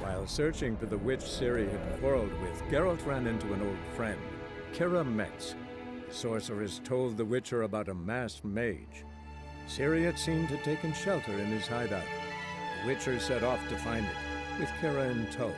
While searching for the witch Ciri had quarreled with, Geralt ran into an old friend, Kira Metz. The sorceress told the Witcher about a masked mage. Ciri, it seemed, had taken shelter in his hideout. The Witcher set off to find it, with Kira in tow.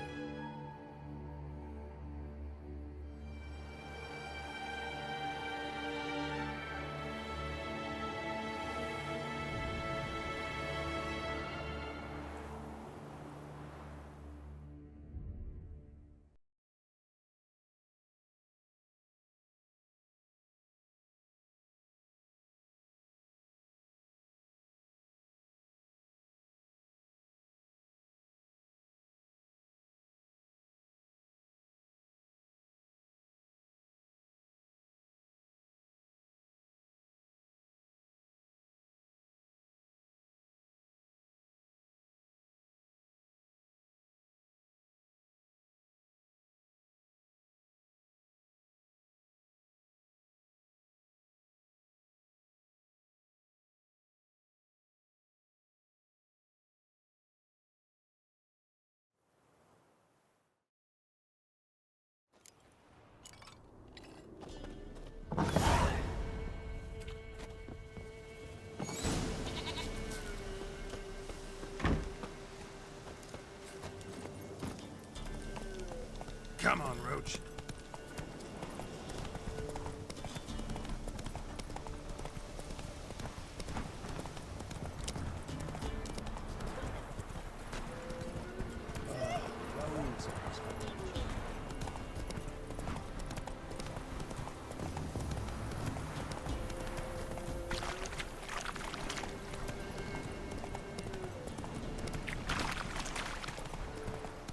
Come on, Roach.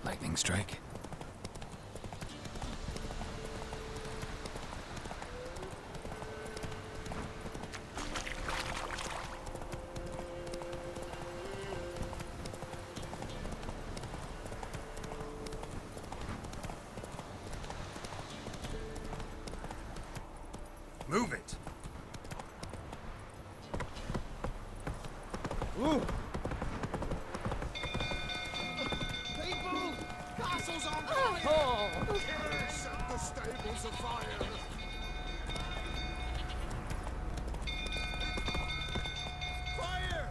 Lightning strike. Move it. Ooh. People! Castle's on fire! Oh. Set the stables afire! Fire!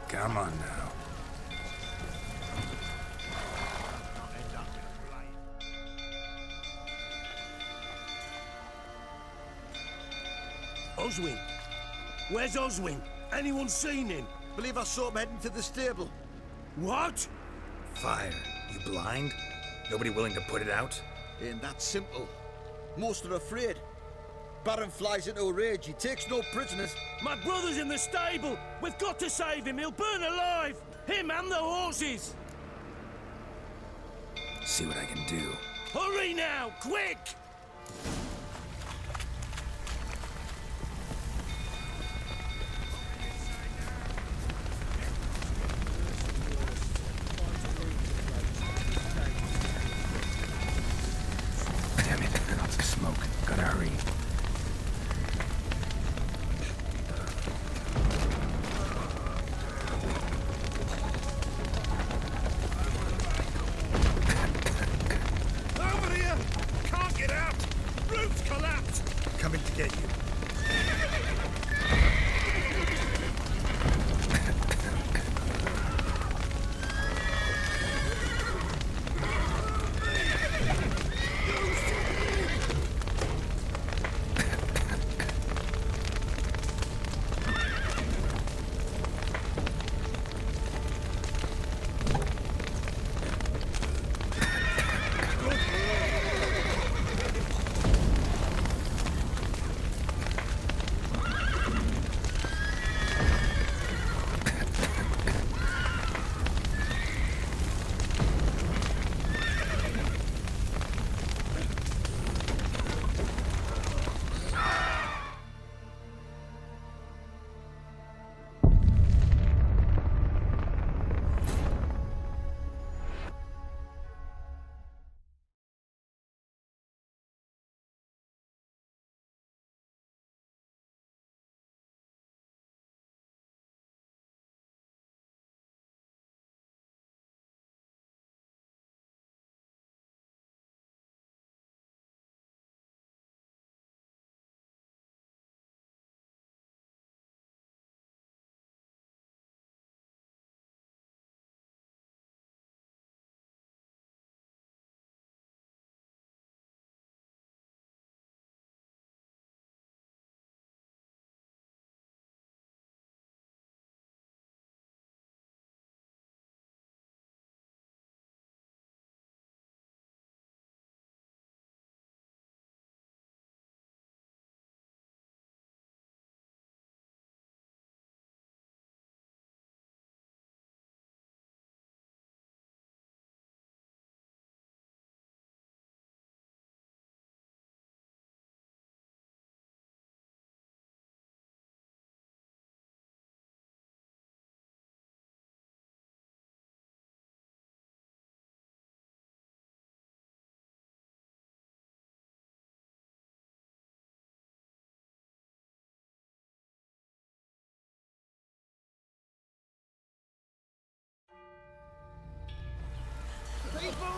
Come on now. Oswin? Where's Oswin? Anyone seen him? Believe I saw him heading to the stable. What? Fire. You blind? Nobody willing to put it out? Ain't that simple. Most are afraid. Baron flies into a rage. He takes no prisoners. My brother's in the stable! We've got to save him! He'll burn alive! Him and the horses! See what I can do. Hurry now! Quick! Damn it, lots of smoke. Gotta hurry. Over here! Can't get out! Roof's collapsed! Coming to get you.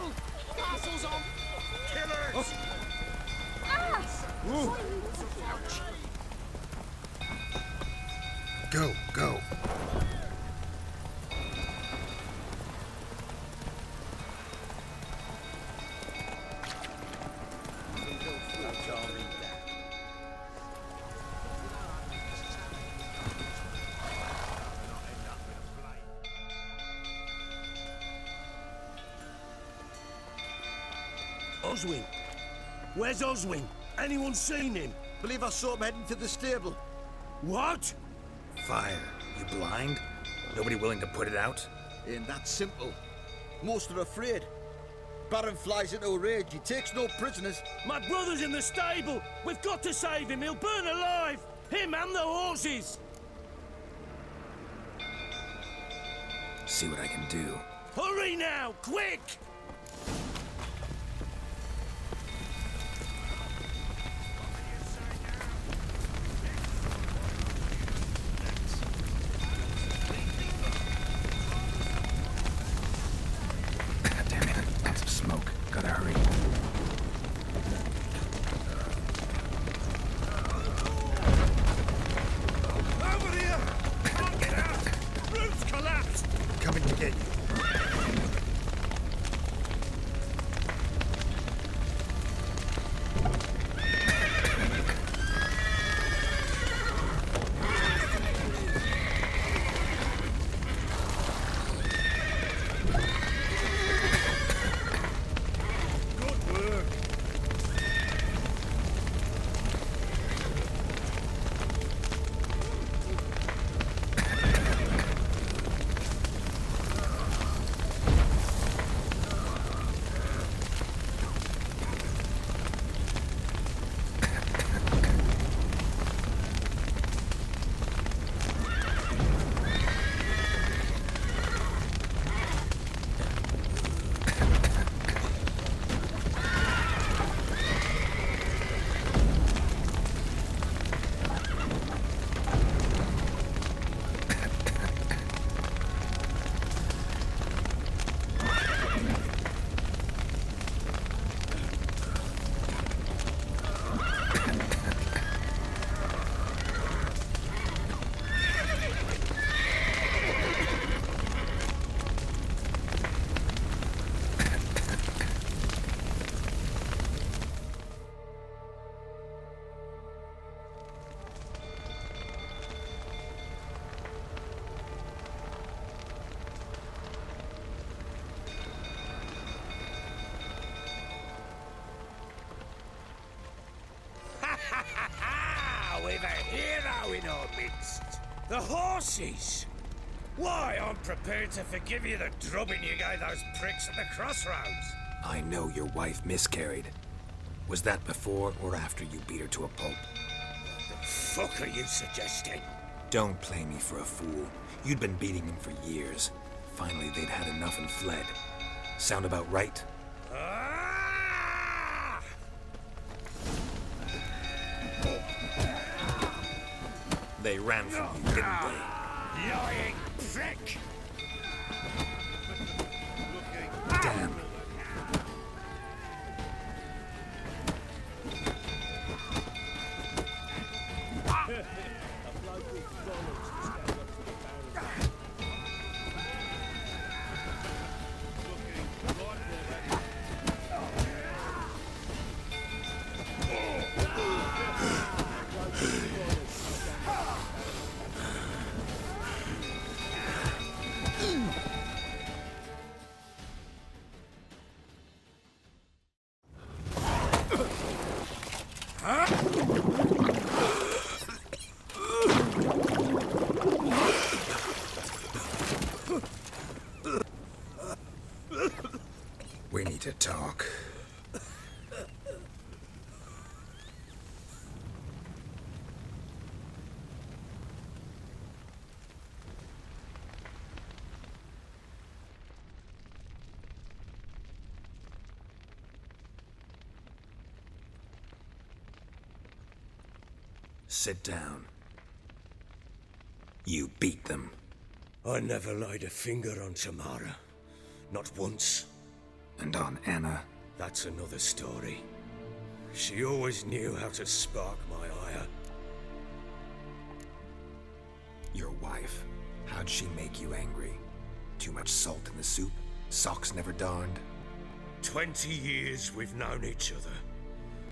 stable! Castle's on! Killers! Go, go. Oswin! Where's Oswin? Anyone seen him? Believe I saw him heading to the stable. What? Fire. You blind? Nobody willing to put it out? Ain't that simple. Most are afraid. Baron flies into a rage. He takes no prisoners. My brother's in the stable! We've got to save him! He'll burn alive! Him and the horses! See what I can do. Hurry now! Quick! Damn it. Lots of smoke. Gotta hurry. Over here! Can't get out! Roof's collapsed! Coming to get you. Good work. We've a hero in our midst. The horses! Why, I'm prepared to forgive you the drubbing you gave those pricks at the crossroads. I know your wife miscarried. Was that before or after you beat her to a pulp? What the fuck are you suggesting? Don't play me for a fool. You'd been beating them for years. Finally, they'd had enough and fled. Sound about right? Ah! They ran from you, didn't they? Lying prick! Damn. We need to talk. Sit down. You beat them. I never laid a finger on Tamara. Not once. And on Anna? That's another story. She always knew how to spark my ire. Your wife. How'd she make you angry? Too much salt in the soup? Socks never darned? 20 years we've known each other.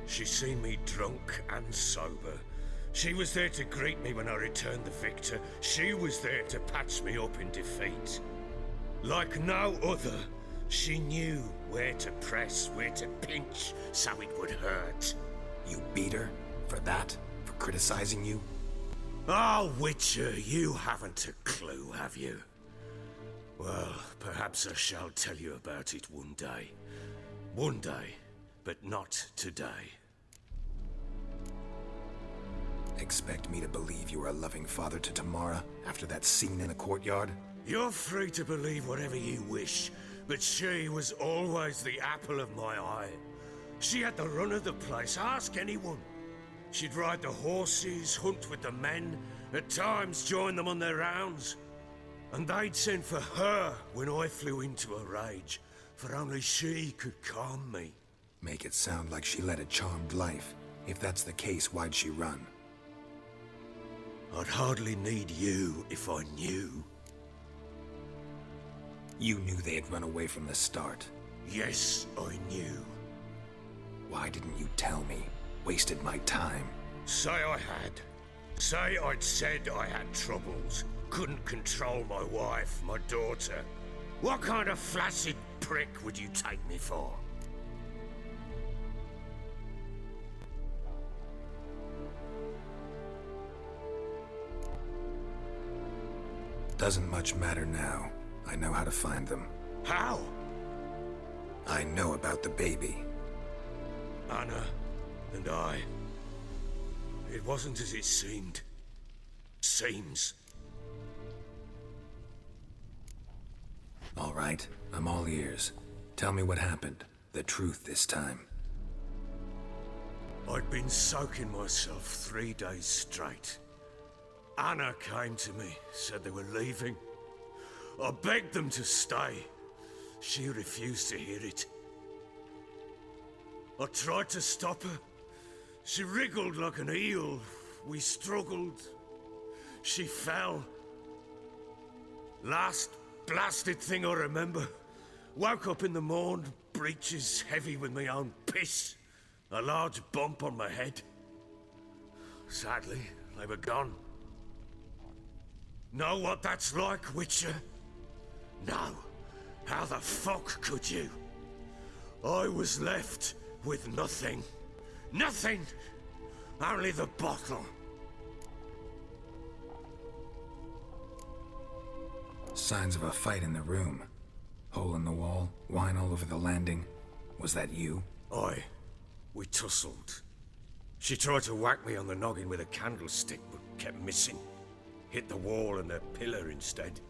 She's seen me drunk and sober. She was there to greet me when I returned the victor. She was there to patch me up in defeat. Like no other, she knew where to press, where to pinch, so it would hurt. You beat her? For that? For criticizing you? Oh, Witcher, you haven't a clue, have you? Well, perhaps I shall tell you about it one day. One day, but not today. Expect me to believe you were a loving father to Tamara after that scene in the courtyard? You're free to believe whatever you wish, but she was always the apple of my eye. She had the run of the place, ask anyone. She'd ride the horses, hunt with the men, at times join them on their rounds. And they'd send for her when I flew into a rage, for only she could calm me. Make it sound like she led a charmed life. If that's the case, why'd she run? I'd hardly need you if I knew. You knew they had run away from the start. Yes, I knew. Why didn't you tell me? Wasted my time. Say I had. Say I'd said I had troubles. Couldn't control my wife, my daughter. What kind of flaccid prick would you take me for? Doesn't much matter now. I know how to find them. How? I know about the baby. Anna and I. It wasn't as it seemed. Seems. All right, I'm all ears. Tell me what happened. The truth this time. I'd been soaking myself 3 days straight. Anna came to me, said they were leaving. I begged them to stay. She refused to hear it. I tried to stop her. She wriggled like an eel. We struggled. She fell. Last blasted thing I remember. Woke up in the morn, breeches heavy with my own piss. A large bump on my head. Sadly, they were gone. Know what that's like, Witcher? No. How the fuck could you? I was left with nothing. Nothing! Only the bottle. Signs of a fight in the room. Hole in the wall, wine all over the landing. Was that you? Aye. We tussled. She tried to whack me on the noggin with a candlestick, but kept missing. Hit the wall and a pillar instead.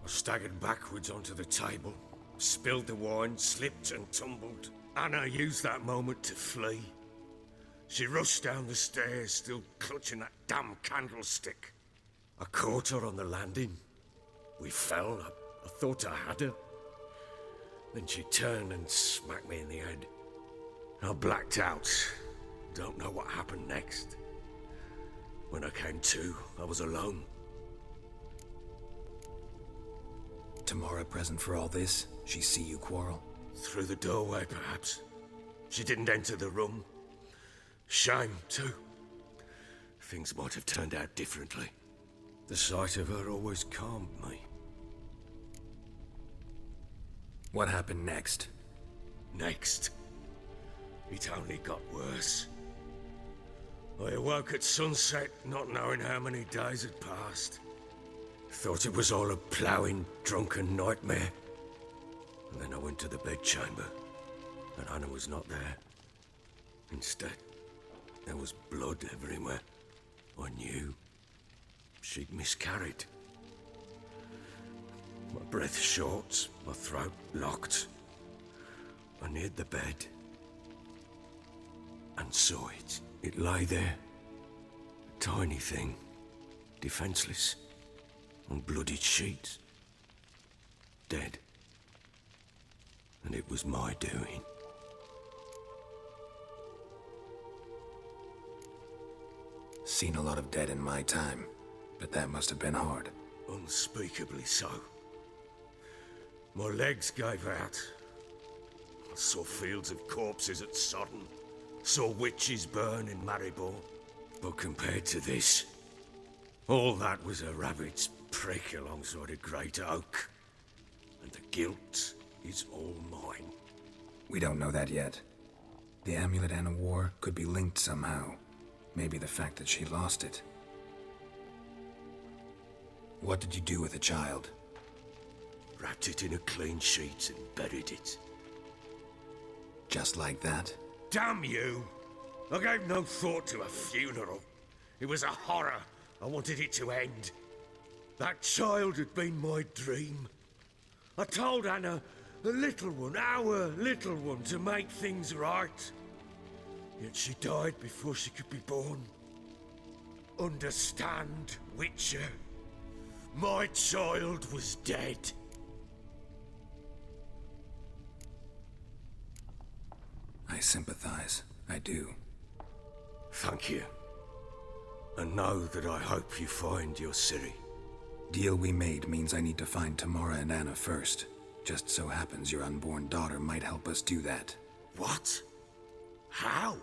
I staggered backwards onto the table, spilled the wine, slipped and tumbled. Anna used that moment to flee. She rushed down the stairs, still clutching that damn candlestick. I caught her on the landing. We fell. I thought I had her. Then she turned and smacked me in the head. I blacked out. Don't know what happened next. When I came to, I was alone. Tamara present for all this? She see you quarrel? Through the doorway, perhaps. She didn't enter the room. Shame, too. Things might have turned out differently. The sight of her always calmed me. What happened next? Next, it only got worse. I awoke at sunset, not knowing how many days had passed. Thought it was all a ploughing, drunken nightmare. And then I went to the bedchamber, and Anna was not there. Instead, there was blood everywhere. I knew she'd miscarried. My breath short, my throat locked. I neared the bed and saw it. It lay there, a tiny thing, defenseless, on bloodied sheets, dead. and it was my doing. Seen a lot of dead in my time, but that must have been hard. Unspeakably so. My legs gave out. I saw fields of corpses at Sodden. Saw witches burn in Maribor. But compared to this, all that was a rabbit's prick alongside a great oak. And the guilt is all mine. We don't know that yet. The amulet Anna wore could be linked somehow. Maybe the fact that she lost it. What did you do with the child? Wrapped it in a clean sheet and buried it. Just like that? Damn you! I gave no thought to a funeral. It was a horror. I wanted it to end. That child had been my dream. I told Anna, the little one, our little one, to make things right. Yet she died before she could be born. Understand, Witcher? My child was dead. I sympathize. I do. Thank you. And know that I hope you find your Ciri. Deal we made means I need to find Tamara and Anna first. Just so happens your unborn daughter might help us do that. What? How?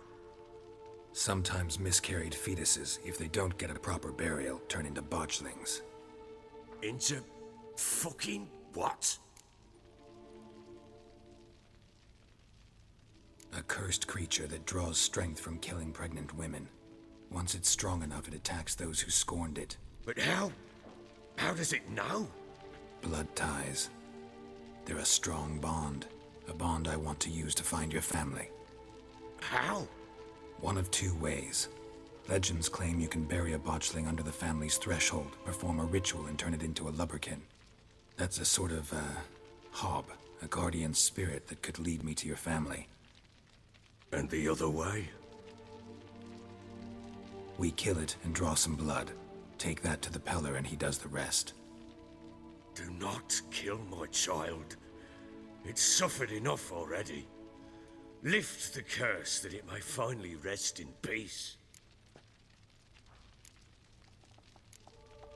Sometimes miscarried fetuses, if they don't get a proper burial, turn into botchlings. Into fucking what? A cursed creature that draws strength from killing pregnant women. Once it's strong enough, it attacks those who scorned it. But how? How does it know? Blood ties. They're a strong bond. A bond I want to use to find your family. How? One of two ways. Legends claim you can bury a botchling under the family's threshold, perform a ritual, and turn it into a lubberkin. That's a sort of, hob, a guardian spirit that could lead me to your family. And the other way? We kill it and draw some blood. Take that to the Peller and he does the rest. Do not kill my child. It's suffered enough already. Lift the curse that it may finally rest in peace.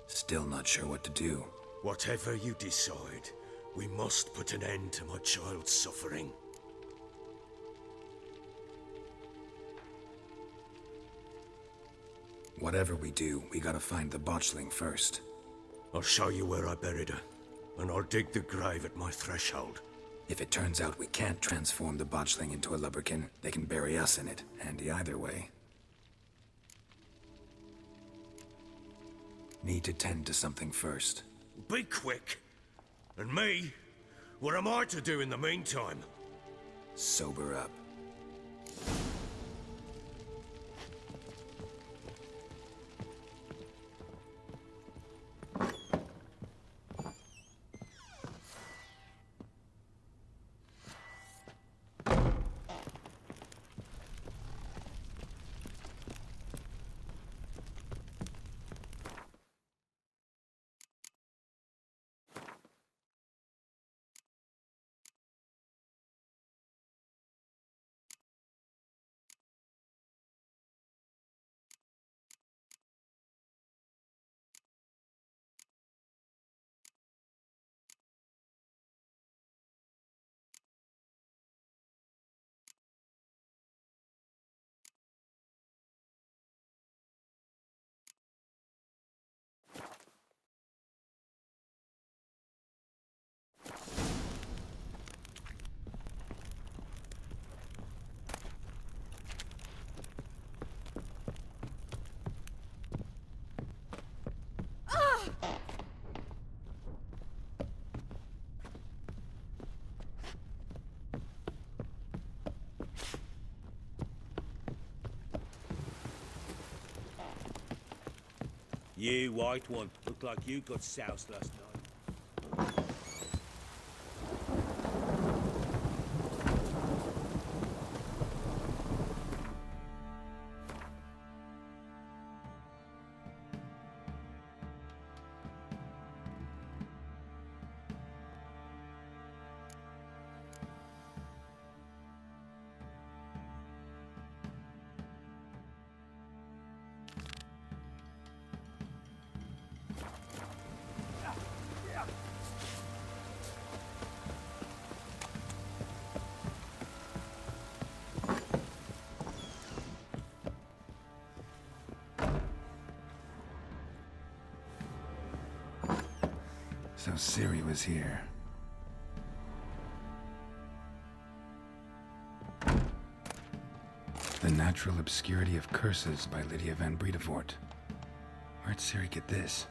Still not sure what to do. Whatever you decide, we must put an end to my child's suffering. Whatever we do, we gotta find the botchling first. I'll show you where I buried her, and I'll dig the grave at my threshold. If it turns out we can't transform the botchling into a lubberkin, they can bury us in it. Handy either way. Need to tend to something first. Be quick. And me? What am I to do in the meantime? Sober up. You white one, look like you got soused last night. So Ciri was here. The Natural Obscurity of Curses by Lydia van Bredevoort. Where'd Ciri get this?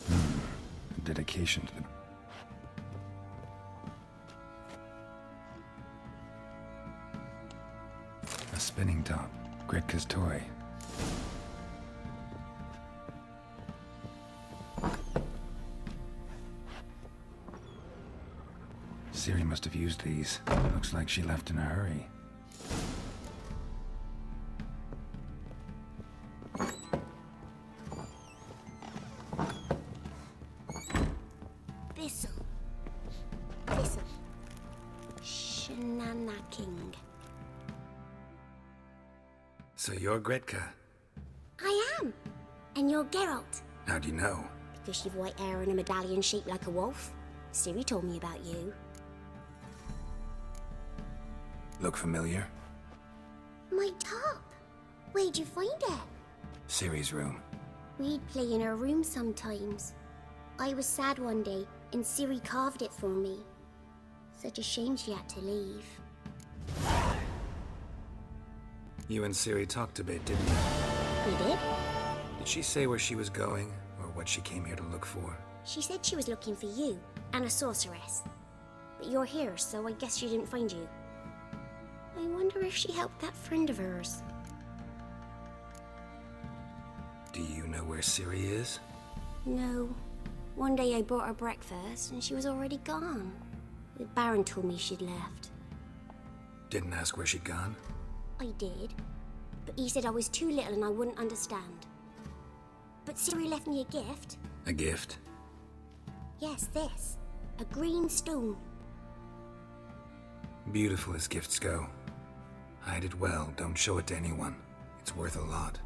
A dedication to the... A spinning top. Gretka's toy. Ciri must have used these. Looks like she left in a hurry. Thistle. Thistle. Shanana King. So you're Gretka. I am. And you're Geralt. How do you know? Because you've white hair and a medallion shaped like a wolf. Ciri told me about you. Look familiar? My top. Where'd you find it? Ciri's room. We'd play in her room sometimes. I was sad one day, and Ciri carved it for me. Such a shame she had to leave. You and Ciri talked a bit, didn't you? We did? Did she say where she was going, or what she came here to look for? She said she was looking for you, and a sorceress. But you're here, so I guess she didn't find you. I wonder if she helped that friend of hers. Do you know where Ciri is? No. One day I brought her breakfast, and she was already gone. The Baron told me she'd left. Didn't ask where she'd gone? I did, but he said I was too little and I wouldn't understand. But Ciri left me a gift. A gift? Yes, this. A green stone. Beautiful as gifts go. Hide it well, don't show it to anyone. It's worth a lot.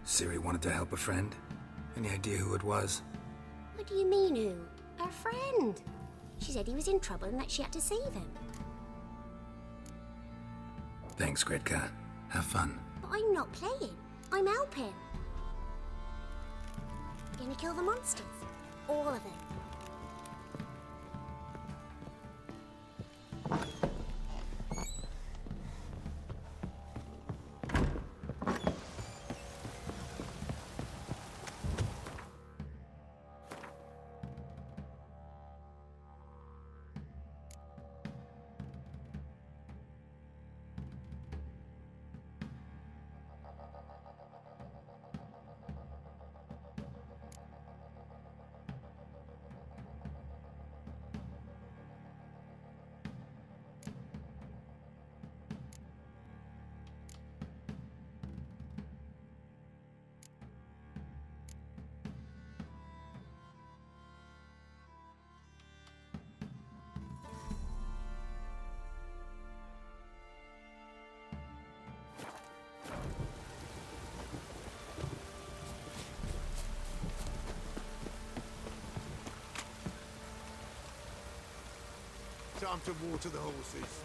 Ciri wanted to help a friend? Any idea who it was? What do you mean, who? Our friend. She said he was in trouble and that she had to save him. Thanks, Gretka. Have fun. But I'm not playing. I'm helping. Gonna kill the monsters. All of them. Time to water the horses.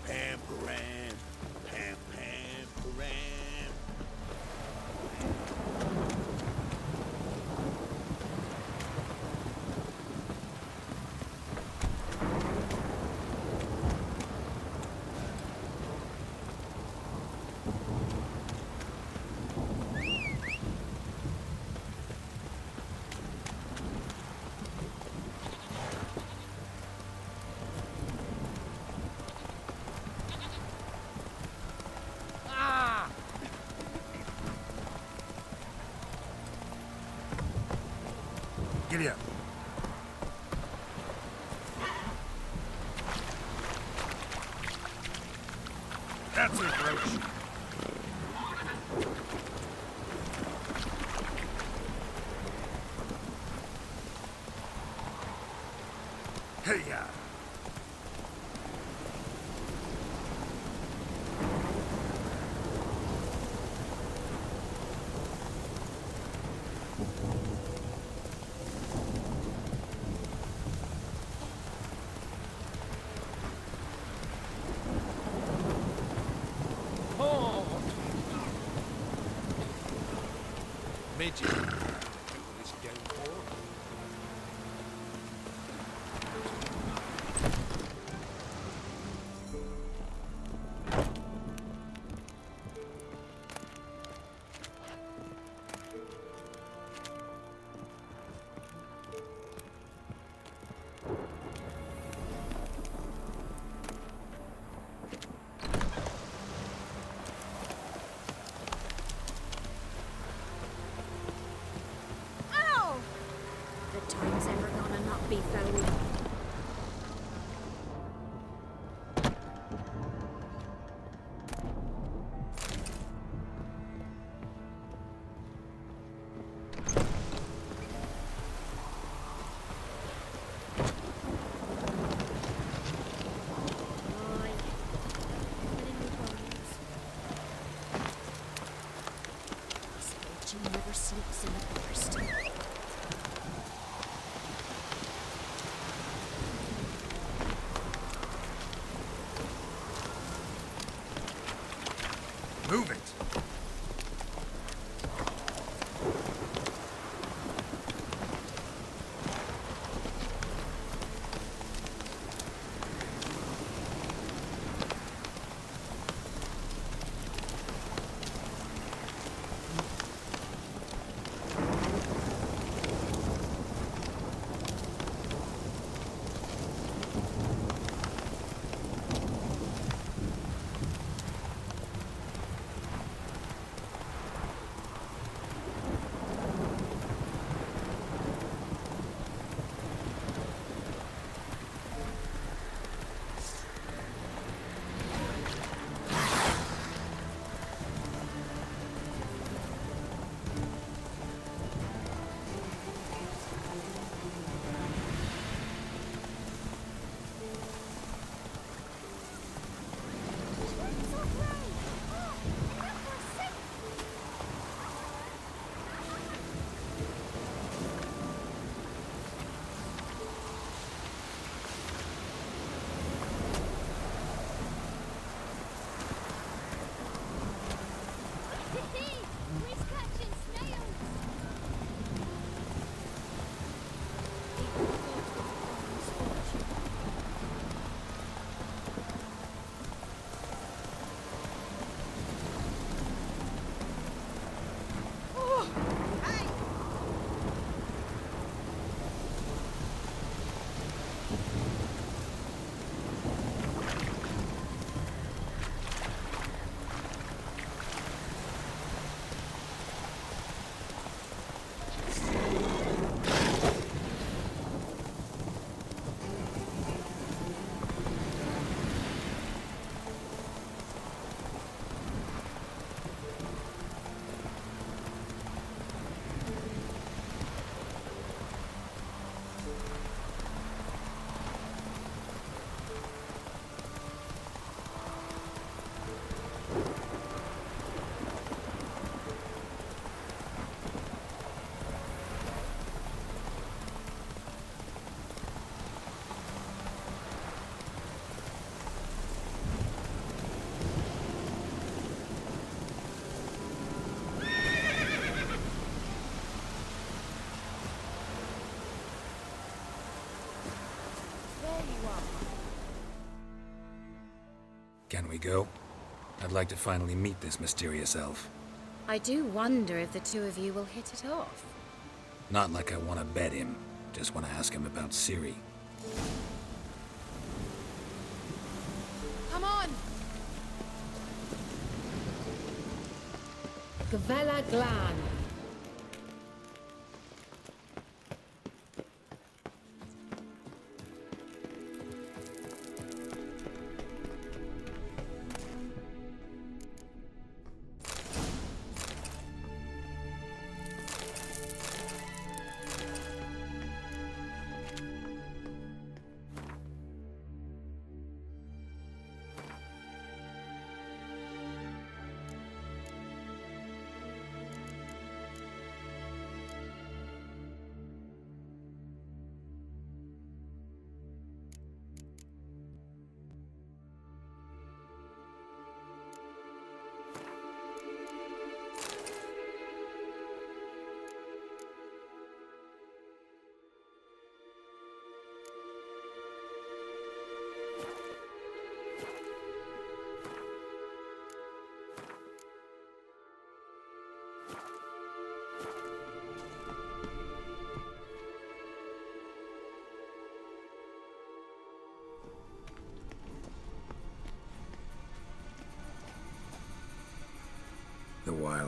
Pam param, pam pam param. Giddy up. That's it, Roach. Hey, midget. People this game for. The time's ever gonna not be found. Never sleeps in the forest. Move it! Can we go? I'd like to finally meet this mysterious elf. I do wonder if the two of you will hit it off. Not like I want to bet him. Just want to ask him about Ciri. Come on! Gavella Glan.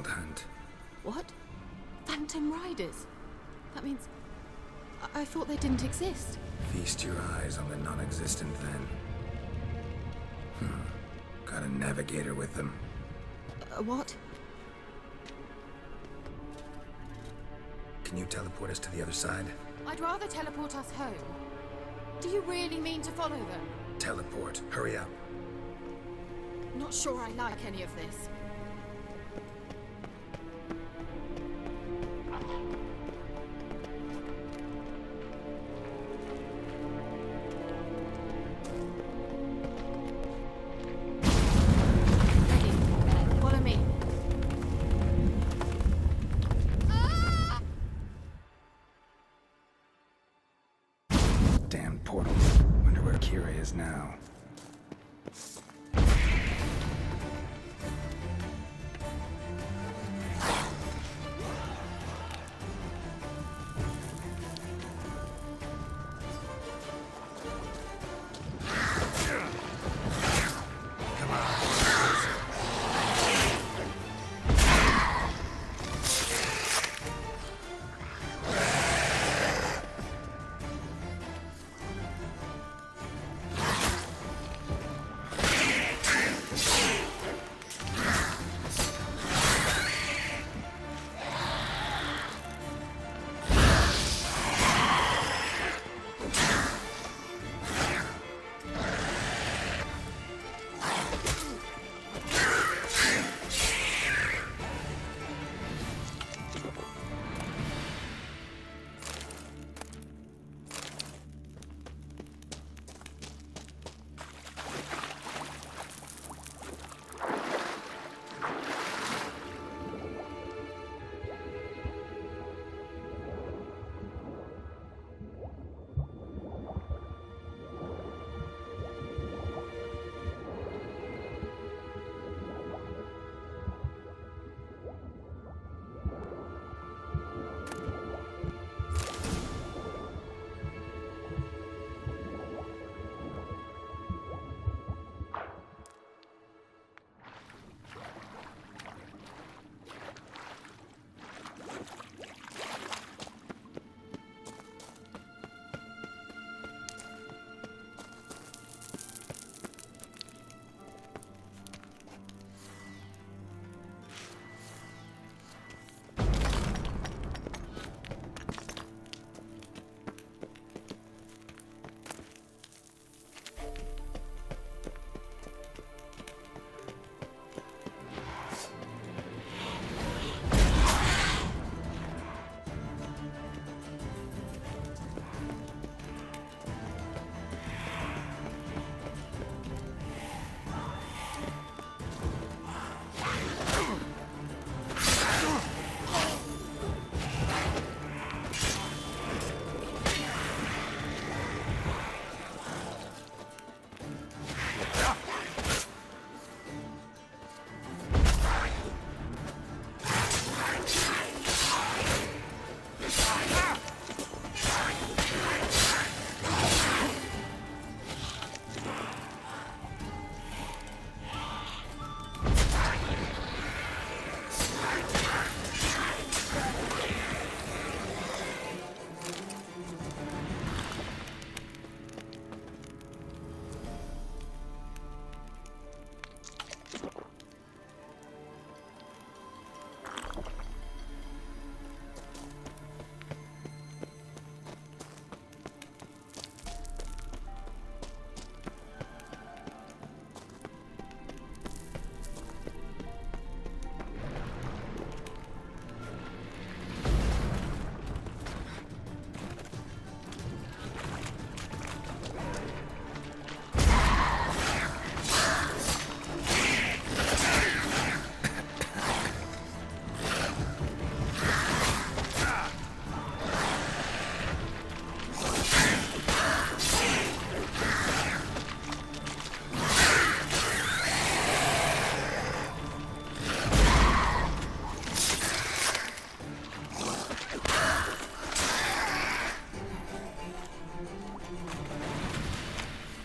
Wild Hunt. What? Phantom Riders? That means... I thought they didn't exist. Feast your eyes on the non-existent then. Got a navigator with them. What? Can you teleport us to the other side? I'd rather teleport us home. Do you really mean to follow them? Teleport. Hurry up. Not sure I like any of this. Ready. Follow me. Damn portal. Wonder where Kira is now.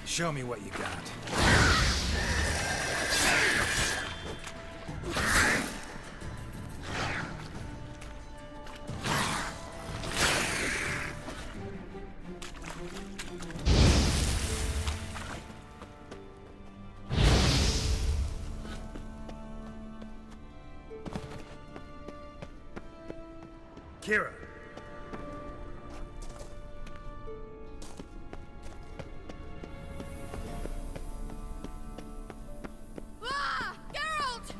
Show me what you got. Kira. Ah! Geralt!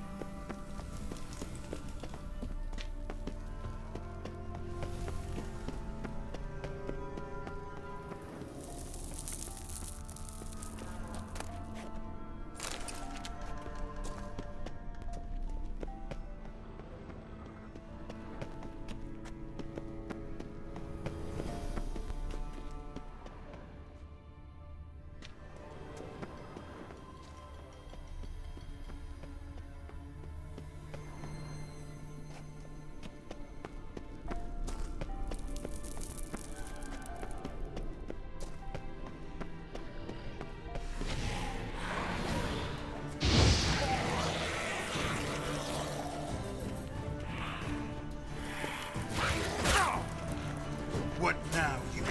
What now, you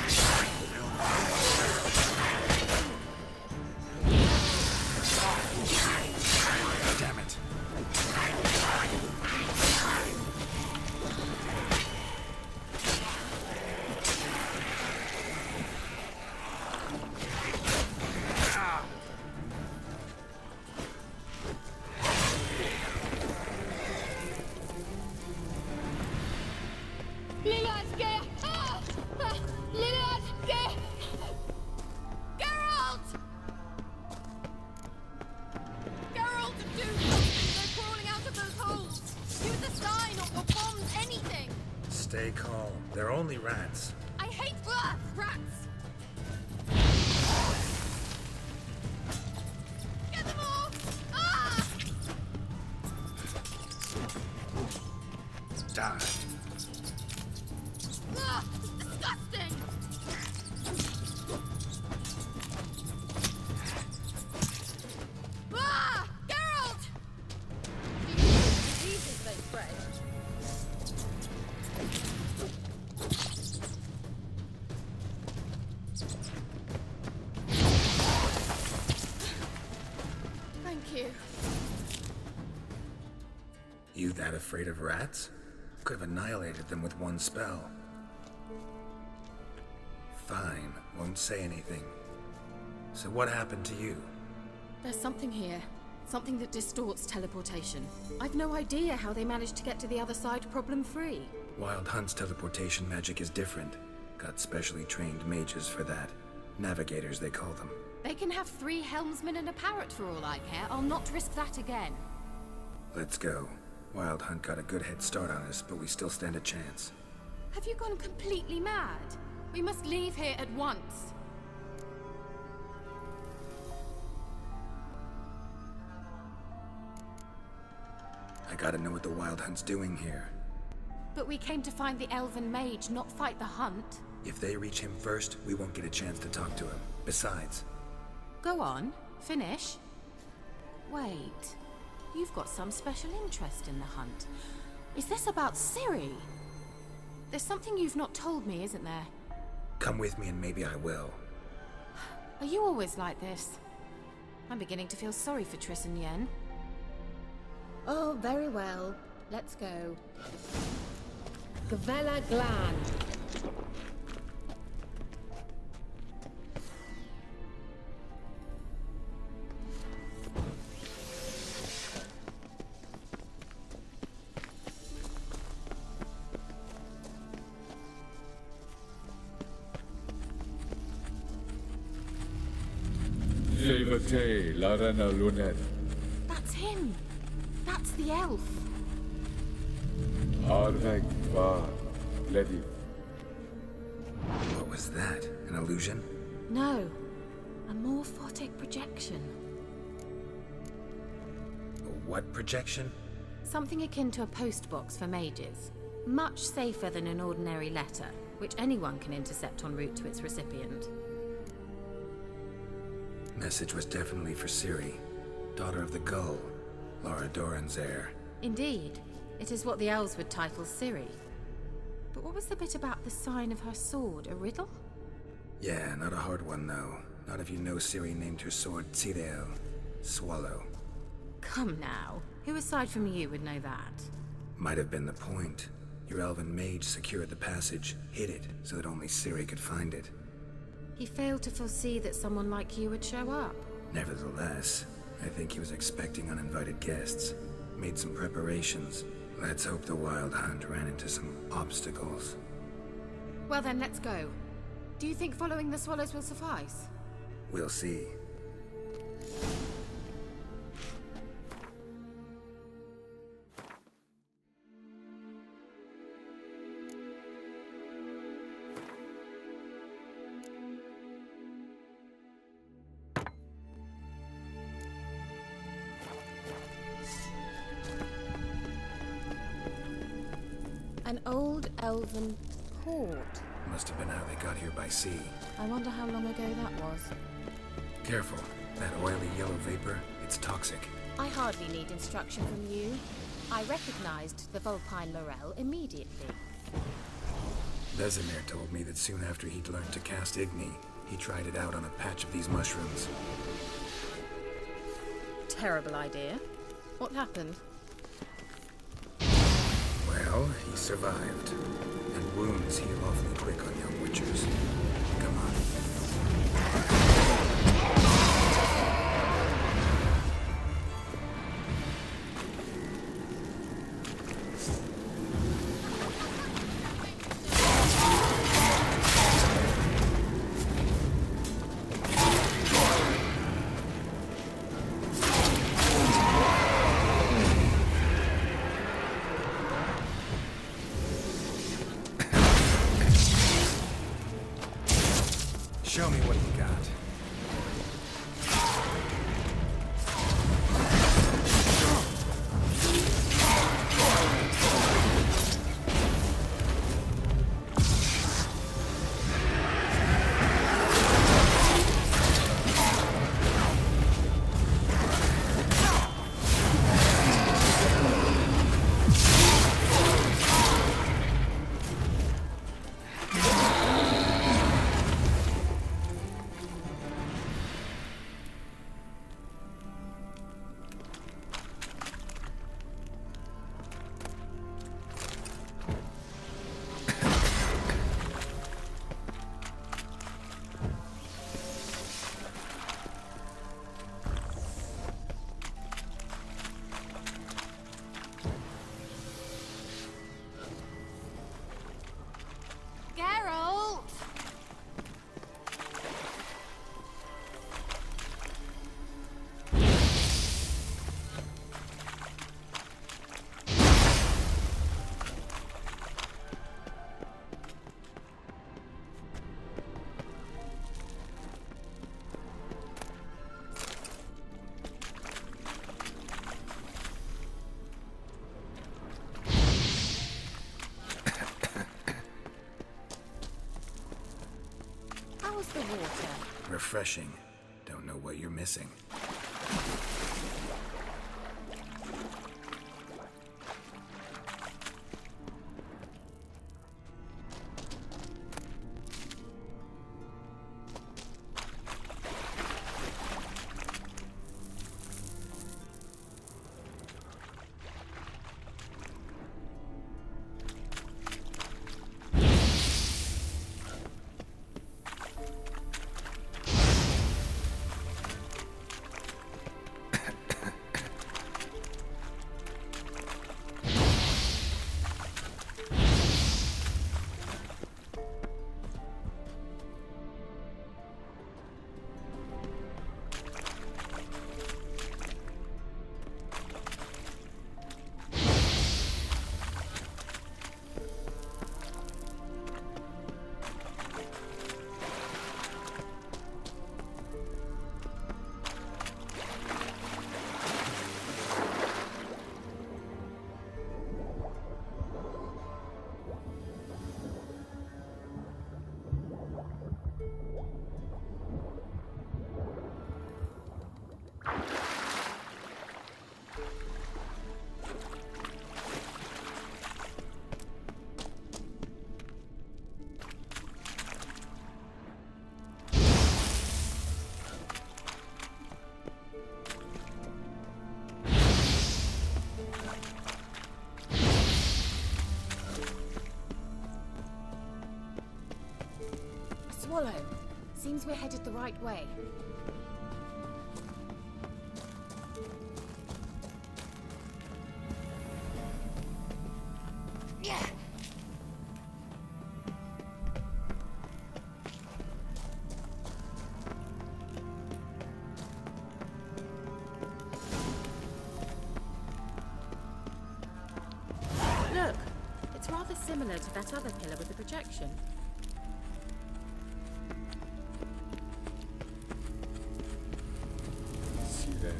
damn it. Lilad, Ge... Ah! Ah! Lilad, Ge... Geralt! Geralt, do something! They're crawling out of those holes! Use a sign or bombs, anything! Stay calm. They're only rats. I hate rats! Get them off! Ah! Die. Ah! Disgusting! Ah! Geralt! Diseases they spread. Thank you. You that afraid of rats? Could have annihilated them with one spell. Fine, won't say anything. So what happened to you? There's something here. Something that distorts teleportation. I've no idea how they managed to get to the other side problem-free. Wild Hunt's teleportation magic is different. Got specially trained mages for that. Navigators, they call them. They can have 3 helmsmen and a parrot for all I care. I'll not risk that again. Let's go. Wild Hunt got a good head start on us, but we still stand a chance. Have you gone completely mad? We must leave here at once. I gotta know what the Wild Hunt's doing here. But we came to find the elven mage, not fight the hunt. If they reach him first, we won't get a chance to talk to him. Besides, Go on, finish. Wait, you've got some special interest in the hunt. Is this about Ciri? There's something you've not told me, isn't there? come with me and maybe I will. Are you always like this? I'm beginning to feel sorry for Triss and Yen. Oh, very well. Let's go. Gavella Glan. Sevate Larena Lunet. That's him! That's the elf! Arveg Va Ledi. What was that? An illusion? No. A morphotic projection. A what projection? Something akin to a postbox for mages. Much safer than an ordinary letter, which anyone can intercept en route to its recipient. Message was definitely for Ciri, daughter of the Gull, Lara Doran's heir. Indeed. It is what the elves would title Ciri. But what was the bit about the sign of her sword? A riddle? Yeah, not a hard one though. Not if you know Ciri named her sword Tsidel, Swallow. Come now. Who aside from you would know that? Might have been the point. Your elven mage secured the passage, hid it, so that only Ciri could find it. He failed to foresee that someone like you would show up. Nevertheless, I think he was expecting uninvited guests. Made some preparations. Let's hope the Wild Hunt ran into some obstacles. Well then, let's go. Do you think following the swallows will suffice? We'll see. An old elven port. Must have been how they got here by sea. I wonder how long ago that was. Careful. That oily yellow vapor, it's toxic. I hardly need instruction from you. I recognized the Vulpine Morel immediately. Vesemir told me that soon after he'd learned to cast Igni, he tried it out on a patch of these mushrooms. Terrible idea. What happened? Well, he survived. And wounds heal awfully quick on young witchers. Come on. Show me what you got. Geralt! How's the water? Refreshing. Don't know what you're missing. Swallow. Seems we're headed the right way. Look, it's rather similar to that other pillar with the projection. Sirel,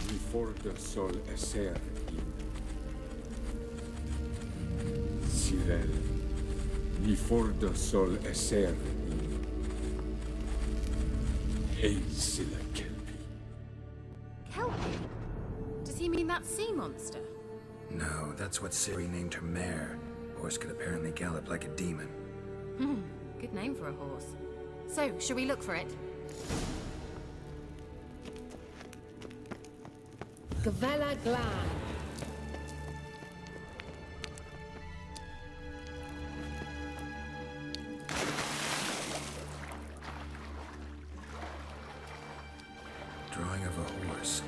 mi forda sol esser in. Sirel, mi forda sol esser in. Ei silla kelpi. Kelpie? Does he mean that sea monster? No, that's what Ciri named her mare. Horse could apparently gallop like a demon. Good name for a horse. So, shall we look for it? Gavella Glan. Drawing of a horse.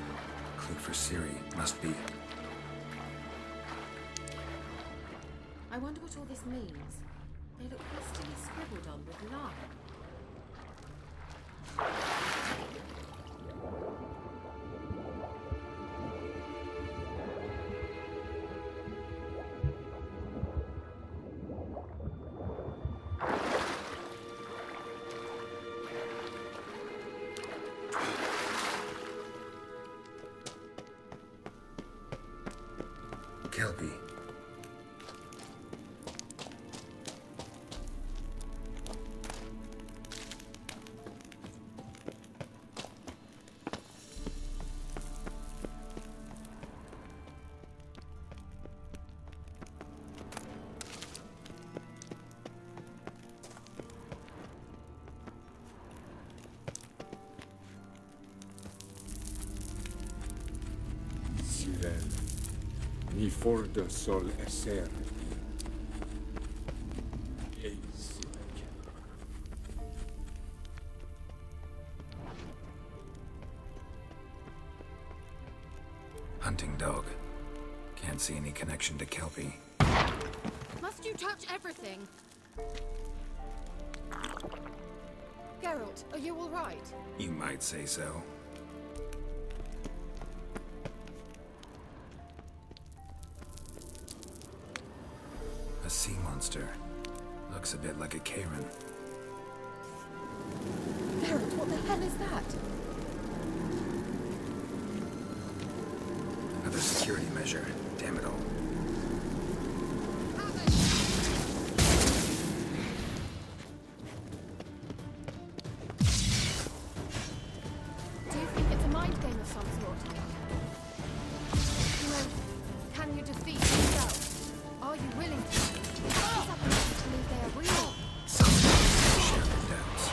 Clue for Ciri. Must be. I wonder what all this means. They look hastily scribbled on with lime. Kelpie. Sirel, mi forda sol esser in. Ei silla kelpi. Hunting dog. Can't see any connection to Kelpie. Must you touch everything? Geralt, are you all right? You might say so. A sea monster. Looks a bit like a Karen. Geralt, what the hell is that? Another security measure. Damn it all. Do you think it's a mind game of some sort? You know, can you defeat yourself? Are you willing to? Is up enough to believe they are real? Some share their doubts.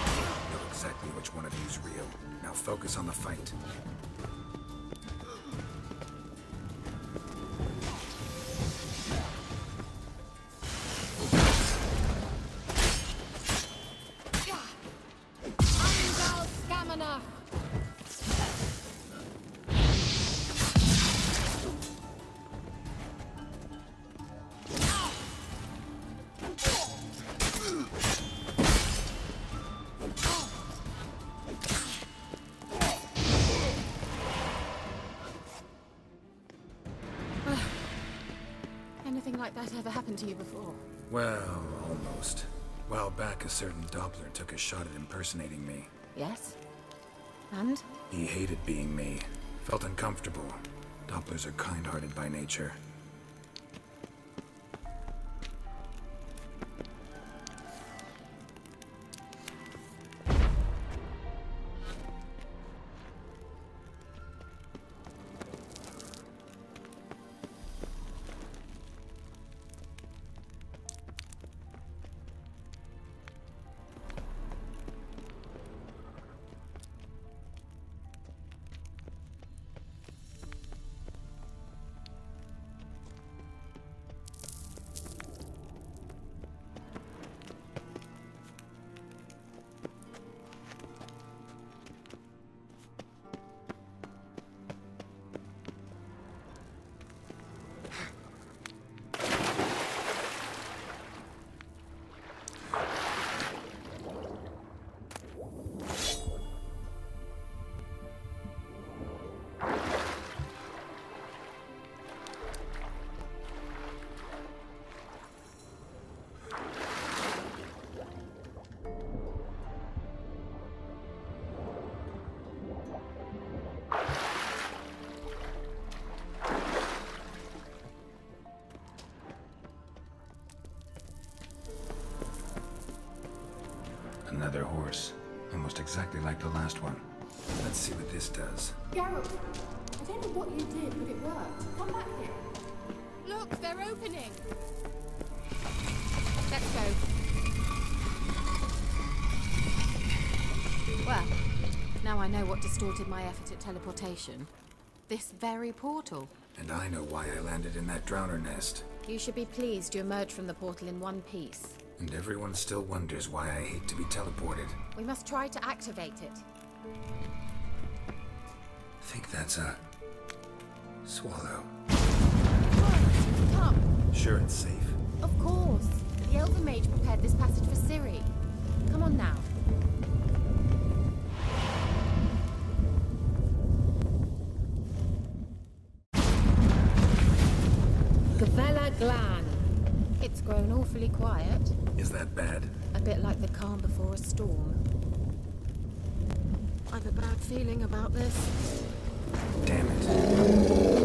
Know exactly which one of you's real. Now focus on the fight. Angal Scamanach! Anything like that ever happened to you before? Well, almost. A while back, a certain Doppler took a shot at impersonating me. Yes. And? He hated being me. Felt uncomfortable. Dopplers are kind-hearted by nature. Another horse. Almost exactly like the last one. Let's see what this does. Geralt, I don't know what you did, but it worked. Come back here. Look, they're opening. Let's go. Well, now I know what distorted my effort at teleportation. This very portal. And I know why I landed in that drowner nest. You should be pleased you emerged from the portal in one piece. And everyone still wonders why I hate to be teleported. We must try to activate it. Think that's a... swallow. Come. Sure it's safe. Of course. The Elven Mage prepared this passage for Ciri. Come on now. Gavella Glan. It's grown awfully quiet. Is that bad? A bit like the calm before a storm. I've a bad feeling about this. Damn it.